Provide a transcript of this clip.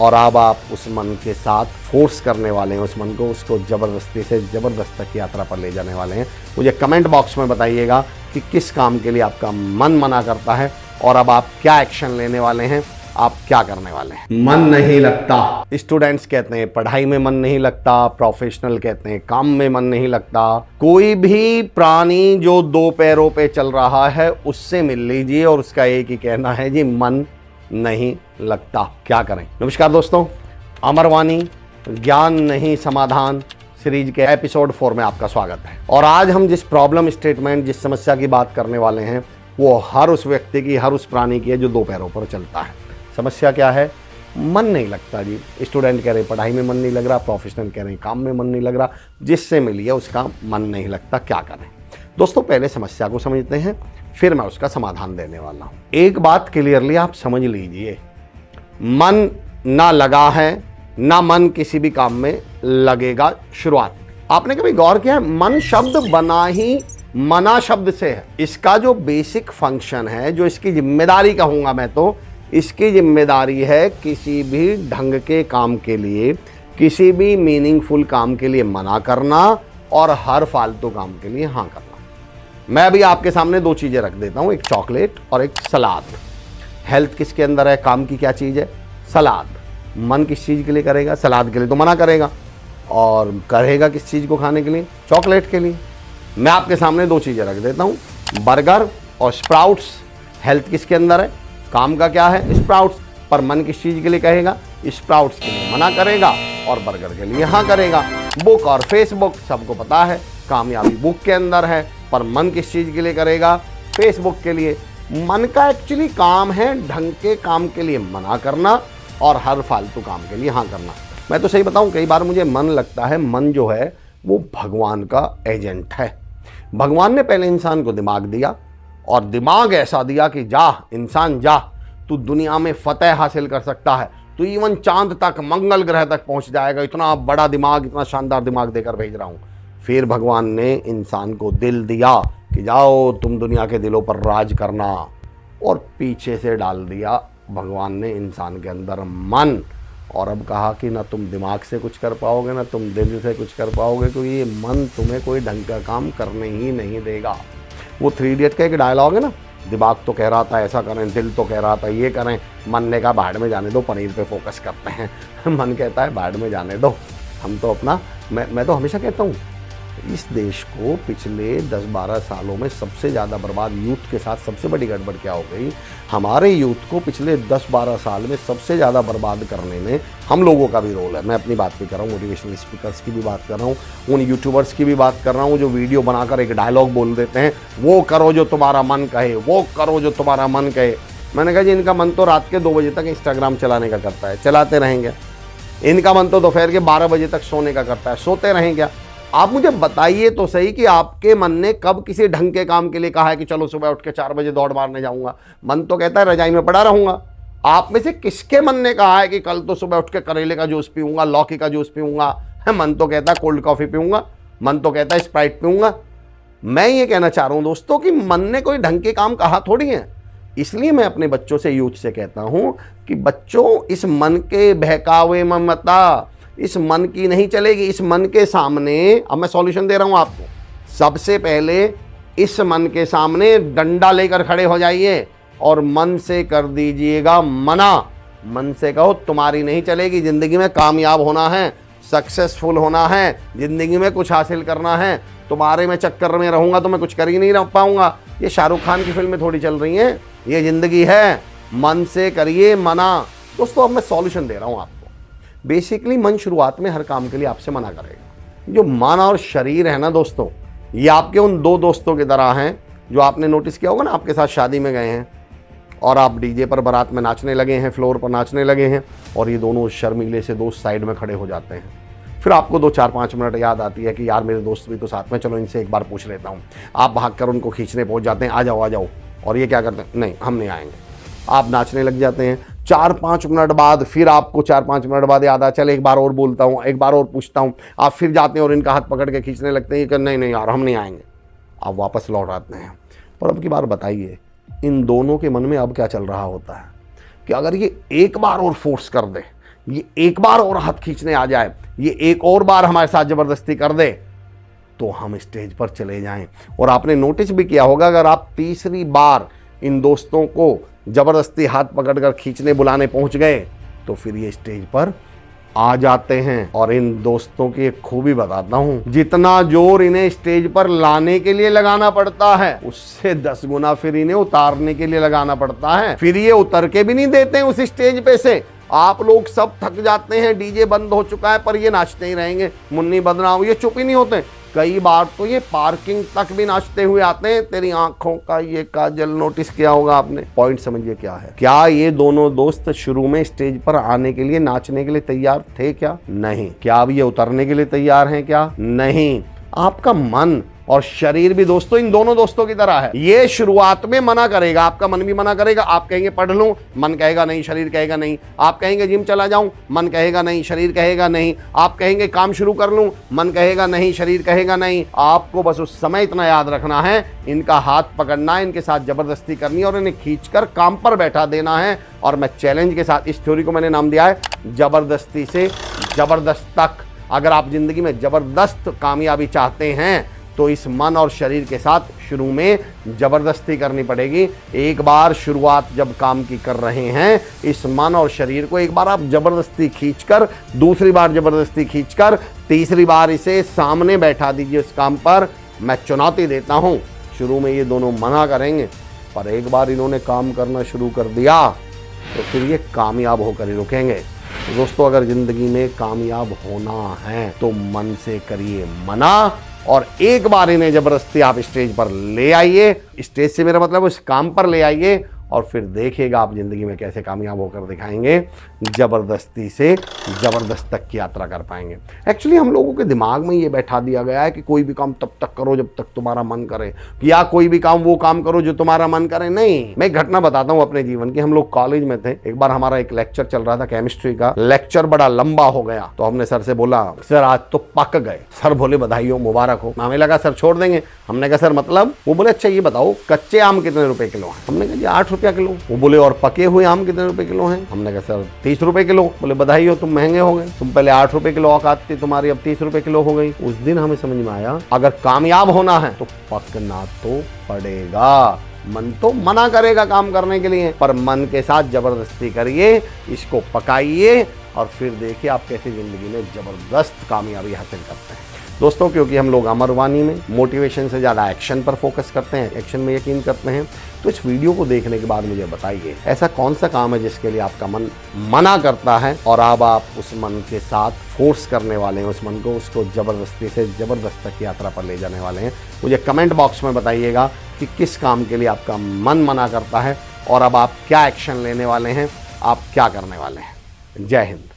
और अब आप उस मन के साथ फोर्स करने वाले हैं उस मन को, उसको ज़बरदस्ती से ज़बरदस्त तक की यात्रा पर ले जाने वाले हैं। मुझे कमेंट बॉक्स में बताइएगा कि किस काम के लिए आपका मन मना करता है और अब आप क्या एक्शन लेने वाले हैं, आप क्या करने वाले हैं। मन नहीं लगता, स्टूडेंट्स कहते हैं पढ़ाई में मन नहीं लगता, प्रोफेशनल कहते हैं काम में मन नहीं लगता। कोई भी प्राणी जो दो पैरों पे चल रहा है उससे मिल लीजिए और उसका एक ही कहना है जी मन नहीं लगता। क्या करें। नमस्कार दोस्तों, अमरवाणी ज्ञान नहीं समाधान सीरीज के एपिसोड 4 में आपका स्वागत है। और आज हम जिस प्रॉब्लम स्टेटमेंट, जिस समस्या की बात करने वाले हैं वो हर उस व्यक्ति की, हर उस प्राणी की है जो दो पैरों पर चलता है। समस्या क्या है? मन नहीं लगता जी। स्टूडेंट कह रहे पढ़ाई में मन नहीं लग रहा, प्रोफेशनल कह रहे काम में मन नहीं लग रहा, जिससे मिलिए उसका मन नहीं लगता। क्या करें दोस्तों? पहले समस्या को समझते हैं, फिर मैं उसका समाधान देने वाला हूं। एक बात क्लियरली आप समझ लीजिए, मन ना लगा है ना मन किसी भी काम में लगेगा। शुरुआत आपने कभी गौर किया है? मन शब्द बना ही मना शब्द से है। इसका जो बेसिक फंक्शन है, जो इसकी जिम्मेदारी कहूंगा मैं, तो इसकी जिम्मेदारी है किसी भी ढंग के काम के लिए, किसी भी मीनिंगफुल काम के लिए मना करना और हर फालतू काम के लिए हाँ करना। मैं अभी आपके सामने दो चीजें रख देता हूं, एक चॉकलेट और एक सलाद। हेल्थ किसके अंदर है? काम की क्या चीज है? सलाद। मन किस चीज के लिए करेगा? सलाद के लिए तो मना करेगा। और करेगा किस चीज को खाने के लिए? चॉकलेट के लिए। मैं आपके सामने दो चीजें रख देता हूं, बर्गर और स्प्राउट्स। हेल्थ किसके अंदर है? काम का क्या है? स्प्राउट्स। पर मन किस चीज के लिए कहेगा? स्प्राउट्स के लिए मना करेगा और बर्गर के लिए हाँ करेगा। बुक और फेसबुक, सबको पता है कामयाबी बुक के अंदर है, पर मन किस चीज के लिए करेगा? फेसबुक के लिए। मन का एक्चुअली काम है ढंग के काम के लिए मना करना और हर फालतू काम के लिए हाँ करना। मैं तो सही बताऊं, कई बार मुझे मन लगता है मन जो है वो भगवान का एजेंट है। भगवान ने पहले इंसान को दिमाग दिया और दिमाग ऐसा दिया कि जा इंसान जा, तू दुनिया में फतेह हासिल कर सकता है, तू इवन चांद तक, मंगल ग्रह तक पहुंच जाएगा। इतना बड़ा दिमाग, इतना शानदार दिमाग देकर भेज रहा हूं। फिर भगवान ने इंसान को दिल दिया कि जाओ तुम दुनिया के दिलों पर राज करना, और पीछे से डाल दिया भगवान ने इंसान के अंदर मन। और अब कहा कि ना तुम दिमाग से कुछ कर पाओगे ना तुम दिल से कुछ कर पाओगे, क्योंकि ये मन तुम्हें कोई ढंग का काम करने ही नहीं देगा। वो 3 इडियट का एक डायलॉग है ना, दिमाग तो कह रहा था ऐसा करें, दिल तो कह रहा था ये करें, मन ने कहा बाहर में जाने दो, पनीर पे फोकस करते हैं। मन कहता है बाहर में जाने दो, हम तो अपना। मैं तो हमेशा कहता हूँ, इस देश को पिछले 10-12 सालों में सबसे ज़्यादा बर्बाद यूथ के साथ सबसे बड़ी गड़बड़ क्या हो गई? हमारे यूथ को पिछले 10-12 साल में सबसे ज़्यादा बर्बाद करने में हम लोगों का भी रोल है। मैं अपनी बात भी कर रहा हूँ, मोटिवेशनल स्पीकर्स की भी बात कर रहा हूँ, उन यूट्यूबर्स की भी बात कर रहा हूँ जो वीडियो बनाकर एक डायलॉग बोल देते हैं, वो करो जो तुम्हारा मन कहे, वो करो जो तुम्हारा मन कहे। मैंने कहा जी इनका मन तो रात के 2 बजे तक इंस्टाग्राम चलाने का करता है, चलाते रहेंगे। इनका मन तो दोपहर के 12 बजे तक सोने का करता है, सोते रहेंगे। आप मुझे बताइए तो सही कि आपके मन ने कब किसी ढंग के काम के लिए कहा है कि चलो सुबह उठ के 4 बजे दौड़ मारने जाऊंगा? मन तो कहता है रजाई में पड़ा रहूंगा। आप में से किसके मन ने कहा है कि कल तो सुबह उठ के करेले का जूस पीऊंगा, लौकी का जूस पीऊंगा? मन तो कहता है कोल्ड कॉफी पीऊंगा, मन तो कहता है स्प्राइट पीऊंगा। मैं ये कहना चाह रहा हूं दोस्तों कि मन ने कोई ढंग के काम कहा थोड़ी है। इसलिए मैं अपने बच्चों से, यूथ से कहता हूं कि बच्चों, इस मन के बहकावे में मत आ, इस मन की नहीं चलेगी। इस मन के सामने, अब मैं सॉल्यूशन दे रहा हूं आपको, सबसे पहले इस मन के सामने डंडा लेकर खड़े हो जाइए और मन से कर दीजिएगा मना। मन से कहो तुम्हारी नहीं चलेगी, जिंदगी में कामयाब होना है, सक्सेसफुल होना है, जिंदगी में कुछ हासिल करना है, तुम्हारे में चक्कर में रहूंगा तो मैं कुछ कर ही नहीं रह पाऊंगा। ये शाहरुख खान की फिल्में थोड़ी चल रही हैं, ये जिंदगी है, मन से करिए मना। दोस्तों अब मैं सॉल्यूशन दे रहा हूं आपको। बेसिकली मन शुरुआत में हर काम के लिए आपसे मना करेगा। जो मन और शरीर है ना दोस्तों, ये आपके उन 2 दोस्तों की तरह हैं जो आपने नोटिस किया होगा ना, आपके साथ शादी में गए हैं और आप डीजे पर बारात में नाचने लगे हैं, फ्लोर पर नाचने लगे हैं, और ये दोनों शर्मीले से दोस्त साइड में खड़े हो जाते हैं। फिर आपको 2-4-5 मिनट याद आती है कि यार मेरे दोस्त भी तो साथ में, चलो इनसे एक बार पूछ लेता हूँ। आप भागकर उनको खींचने पहुँच जाते हैं, आ जाओ आ जाओ। और ये क्या करते हैं? नहीं हम नहीं आएंगे। आप नाचने लग जाते हैं। 4-5 मिनट बाद फिर आपको 4-5 मिनट बाद याद आ, चल एक बार और बोलता हूँ, एक बार और पूछता हूँ। आप फिर जाते हैं और इनका हाथ पकड़ के खींचने लगते हैं कि नहीं नहीं यार हम नहीं आएंगे। आप वापस लौट आते हैं। पर अब की बार बताइए, इन दोनों के मन में अब क्या चल रहा होता है कि अगर ये एक बार और फोर्स कर दे ये एक बार और हाथ खींचने आ जाए, ये एक और बार हमारे साथ जबरदस्ती कर दे, तो हम स्टेज पर चले जाएं। और आपने नोटिस भी किया होगा, अगर आप तीसरी बार इन दोस्तों को जबरदस्ती हाथ पकड़कर खींचने बुलाने पहुंच गए तो फिर ये स्टेज पर आ जाते हैं। और इन दोस्तों की एक खूबी बताता हूं, जितना जोर इन्हें स्टेज पर लाने के लिए लगाना पड़ता है उससे 10 गुना फिर इन्हें उतारने के लिए लगाना पड़ता है। फिर ये उतर के भी नहीं देते हैं उस स्टेज पे से। आप लोग सब थक जाते हैं, डीजे बंद हो चुका है, पर ये नाचते ही रहेंगे, मुन्नी बदनाम, ये चुप ही नहीं होते। कई बार तो ये पार्किंग तक भी नाचते हुए आते हैं। तेरी आंखों का ये काजल, नोटिस किया होगा आपने। पॉइंट समझिए क्या है। क्या ये दोनों दोस्त शुरू में स्टेज पर आने के लिए, नाचने के लिए तैयार थे क्या? नहीं। क्या अब ये उतरने के लिए तैयार हैं क्या? नहीं। आपका मन और शरीर भी दोस्तों इन दोनों दोस्तों की तरह है। ये शुरुआत में मना करेगा, आपका मन भी मना करेगा। आप कहेंगे पढ़ लूं, मन कहेगा नहीं, शरीर कहेगा नहीं। आप कहेंगे जिम चला जाऊं, मन कहेगा नहीं, शरीर कहेगा नहीं। आप कहेंगे काम शुरू कर लूं, मन कहेगा नहीं, शरीर कहेगा नहीं। आपको बस उस समय इतना याद रखना है, इनका हाथ पकड़ना है, इनके साथ जबरदस्ती करनी है और इन्हें खींचकर काम पर बैठा देना है। और मैं चैलेंज के साथ, इस थ्योरी को मैंने नाम दिया है जबरदस्ती से जबरदस्त तक। अगर आप जिंदगी में जबरदस्त कामयाबी चाहते हैं तो इस मन और शरीर के साथ शुरू में जबरदस्ती करनी पड़ेगी। एक बार शुरुआत जब काम की कर रहे हैं, इस मन और शरीर को एक बार आप जबरदस्ती खींचकर, दूसरी बार जबरदस्ती खींचकर, तीसरी बार इसे सामने बैठा दीजिए उस काम पर। मैं चुनौती देता हूं, शुरू में ये दोनों मना करेंगे, पर एक बार इन्होंने काम करना शुरू कर दिया तो फिर ये कामयाब होकर ही रुकेंगे। दोस्तों, अगर जिंदगी में कामयाब होना है तो मन से करिए मना, और एक बार इन्हें जबरदस्ती आप स्टेज पर ले आइए। स्टेज से मेरा मतलब उस काम पर ले आइए और फिर देखिएगा आप जिंदगी में कैसे कामयाब होकर दिखाएंगे। जबरदस्ती से जबरदस्त तक की यात्रा कर पाएंगे। एक्चुअली हम लोगों के दिमाग में ये बैठा दिया गया है कि कोई भी काम तब तक करो जब तक तुम्हारा मन करे, या कोई भी काम वो काम करो जो तुम्हारा मन करे। नहीं, मैं एक घटना बताता हूँ अपने जीवन की। हम लोग कॉलेज में थे, एक बार हमारा एक लेक्चर चल रहा था केमिस्ट्री का। लेक्चर बड़ा लंबा हो गया तो हमने सर से बोला, सर आज तो पक गए। सर बोले बधाई हो, मुबारक हो। हमें लगा सर छोड़ देंगे। हमने कहा सर मतलब? वो बोले अच्छा ये बताओ कच्चे आम कितने रुपए किलो हैं? हमने कहा जी 8 रुपया किलो। वो बोले और पके हुए आम कितने रुपए किलो हैं? हमने कहा सर 30 रुपए किलो। बोले बधाई हो, तुम महंगे हो गए, तुम पहले 8 रुपए किलो औकात थी तुम्हारी, अब 30 रुपए किलो हो गई। उस दिन हमें समझ में आया, अगर कामयाब होना है तो पकना तो पड़ेगा। मन तो मना करेगा काम करने के लिए, पर मन के साथ जबरदस्ती करिए, इसको पकाइए और फिर देखिए आप कैसे जिंदगी में जबरदस्त कामयाबी हासिल करते हैं। दोस्तों, क्योंकि हम लोग अमरवाणी में मोटिवेशन से ज़्यादा एक्शन पर फोकस करते हैं, एक्शन में यकीन करते हैं, तो इस वीडियो को देखने के बाद मुझे बताइए ऐसा कौन सा काम है जिसके लिए आपका मन मना करता है और अब आप उस मन के साथ फोर्स करने वाले हैं, उस मन को, उसको जबरदस्ती से जबरदस्त तक की यात्रा पर ले जाने वाले हैं। मुझे कमेंट बॉक्स में बताइएगा कि किस काम के लिए आपका मन मना करता है और अब आप क्या एक्शन लेने वाले हैं, आप क्या करने वाले हैं। जय हिंद।